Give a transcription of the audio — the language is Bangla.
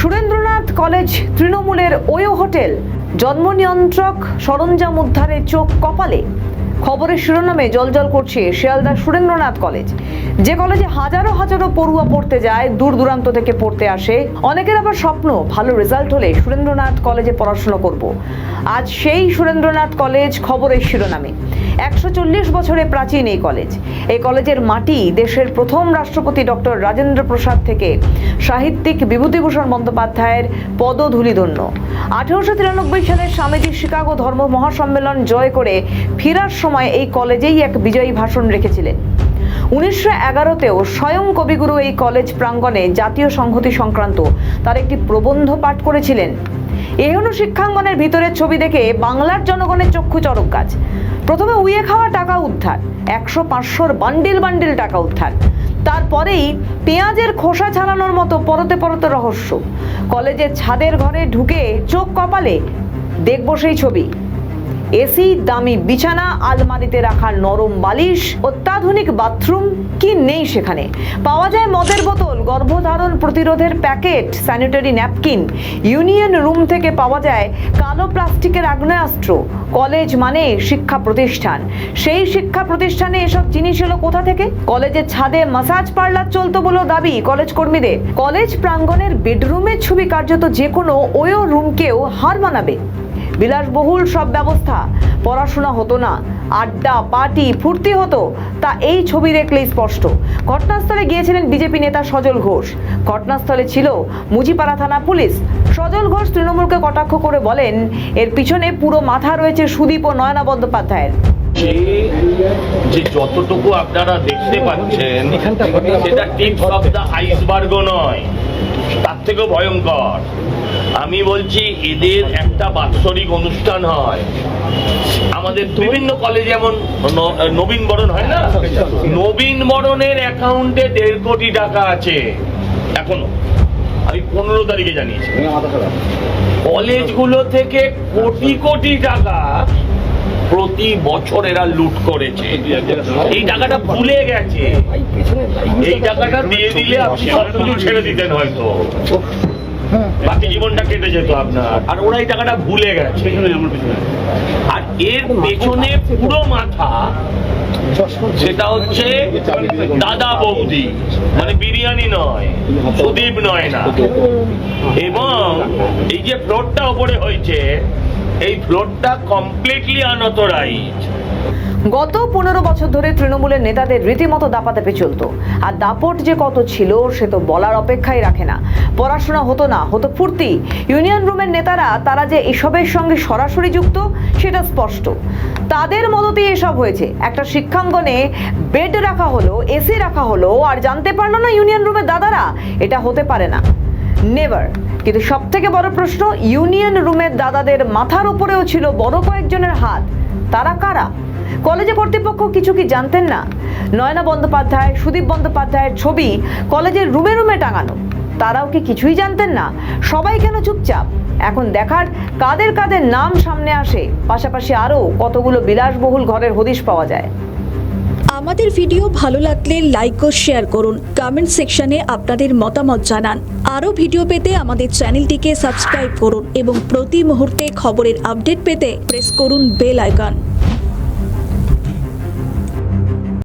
সুরেন্দ্রনাথ কলেজ তৃণমূলের ওয়ো হোটেল, জন্ম নিয়ন্ত্রক সরঞ্জাম উদ্ধারে চোখ কপালে। খবরের শিরোনামে জলজল করছে শিয়ালদার সুরেন্দ্রনাথ কলেজ, যে কলেজে হাজারো হাজারো পড়ুয়া পড়তে যায়, দূর দূরান্ত থেকে পড়তে আসে। অনেকের আবার স্বপ্ন ভালো রেজাল্ট হলে সুরেন্দ্রনাথ কলেজে পড়াশোনা করব। আজ সেই সুরেন্দ্রনাথ কলেজ খবরের শিরোনামে। 140 বছরে প্রাচীন এই কলেজ। এই কলেজের মাটি দেশের প্রথম রাষ্ট্রপতি ডক্টর রাজেন্দ্র প্রসাদ থেকে সাহিত্যিক বিভূতিভূষণ বন্দ্যোপাধ্যায়ের পদধূলিধন্য। 1893 সালে স্বামীজি শিকাগো ধর্ম মহাসম্মেলন জয় করে ফেরার সময় এই কলেজেই এক বিজয়ী ভাষণ রেখেছিলেন। 1911তেও স্বয়ং কবিগুরু এই কলেজ প্রাঙ্গণে জাতীয় সংহতি সংক্রান্ত তার একটি প্রবন্ধ পাঠ করেছিলেন। এহেন শিক্ষাঙ্গনের ভিতরের ছবি দেখে বাংলার জনগণের চক্ষু চড়ক গাছ। প্রথমে উইয়ে খাওয়া টাকা উদ্ধার, 100-500 বান্ডিল বান্ডিল টাকা উদ্ধার। তারপরেই পেঁয়াজের খোসা ছাড়ানোর মতো পরতে পরতে রহস্য। কলেজের ছাদের ঘরে ঢুকে চোখ কপালে দেখব সেই ছবি। এসি, দামি বিছানা, আলমারিতে রাখা নরম বালিশ, অত্যাধুনিক বাথরুম, কি নেই সেখানে। পাওয়া যায় মদের বোতল, গর্ভধারণ প্রতিরোধের packet, sanitary napkin. Union room থেকে পাওয়া যায় কালো প্লাস্টিকের আগ্নেয়াস্ত্র। কলেজ মানে শিক্ষা প্রতিষ্ঠান। সেই শিক্ষা প্রতিষ্ঠানে এসব জিনিস এলো কোথা থেকে? কলেজের ছাদে মাসাজ পার্লার চলতো বলে দাবি কলেজ কর্মীদের। কলেজ প্রাঙ্গণের বেডরুমের ছবি কার্যত যে কোনো ওয়ো রুমকেও হার মানাবে। বিলাসবহুল সব ব্যবস্থা, পড়াশোনা হতো না, আড্ডা পার্টি ফুর্তি হতো, তা এই ছবি দেখলেই স্পষ্ট। ঘটনাস্থলে গিয়েছিলেন বিজেপি নেতা সজল ঘোষ। ঘটনাস্থলে ছিল মুজিপাড়া থানা পুলিশ। সজল ঘোষ তৃণমূলকে কটাক্ষ করে বলেন, এর পিছনে পুরো মাথা রয়েছে সুদীপ ও নয়না বন্দ্যোপাধ্যায়ের। যে যতটুকু আপনারা দেখতে পাচ্ছেন সেটা টিপ অফ দ্য আইসবার্গও নয়, তার থেকেও ভয়ঙ্কর। আমি বলছি, এদের একটা বাৎসরিক অনুষ্ঠান হয় আমাদের বিভিন্ন কলেজে, যেমন নবীন বরণ হয় না, নবীন বরণের অ্যাকাউন্টে 1.5 কোটি টাকা আছে এখনো। আমি 15 তারিখে জানিয়েছি। কলেজগুলো থেকে কোটি কোটি টাকা প্রতি বছর এরা লুট করেছে। এই টাকাটা ভুলে গেছে। এই টাকাটা দিয়ে দিলে আপনি সবকিছু ছেড়ে দিতেন হয়তো, বাকি জীবনটা কেটে যেত আপনার। আর ওরা এই টাকাটা ভুলে গেছে। আর এর পেছনে পুরো মাথা সেটা হচ্ছে দাদা বৌদি, মানে বিরিয়ানি নয়, সুদীপ নয় না। এবং এই যে ফ্লোরটা ওপরে হয়েছে, এই ফ্লোরটা কমপ্লিটলি আনঅথরাইজড। গত 15 বছর ধরে তৃণমূলের নেতাদের রীতিমতো দাপাদাপি চলতো। আর দাপট যে কত ছিল সে তো বলার অপেক্ষাই রাখে না। পড়াশোনা হতো না, হতো ফুর্তি। ইউনিয়ন রুমের নেতারা তারা যে এসবের সঙ্গে সরাসরি যুক্ত সেটা স্পষ্ট। তাদের মদতেই এসব হয়েছে। একটা শিক্ষাঙ্গনে বেড রাখা হলো, এসি রাখা হলো, আর জানতে পারলো না ইউনিয়ন রুমের দাদারা? এটা হতে পারে না, নেভার। কিন্তু সব থেকে বড় প্রশ্ন, ইউনিয়ন রুমের দাদাদের মাথার উপরেও ছিল বড় কয়েকজনের হাত। তারা কারা? কলেজে কর্তৃপক্ষ কিছু কি জানতেন না? নয়না বন্দ্যোপাধ্যায়, সুদীপ বন্দ্যোপাধ্যায়ের ছবি কলেজের রুমে রুমে টাঙানো, তারাও কি কিছুই জানতেন না? সবাই কেন চুপচাপ? এখন দেখার কাদের কাদের নাম সামনে আসে, পাশাপাশি আরও কতগুলো বিলাসবহুল ঘরের হদিশ পাওয়া যায়। আমাদের ভিডিও ভালো লাগলে লাইক ও শেয়ার করুন, কমেন্ট সেকশনে আপনাদের মতামত জানান। আরও ভিডিও পেতে আমাদের চ্যানেলটিকে সাবস্ক্রাইব করুন এবং প্রতি মুহূর্তে খবরের আপডেট পেতে প্রেস করুন বেল আইকন।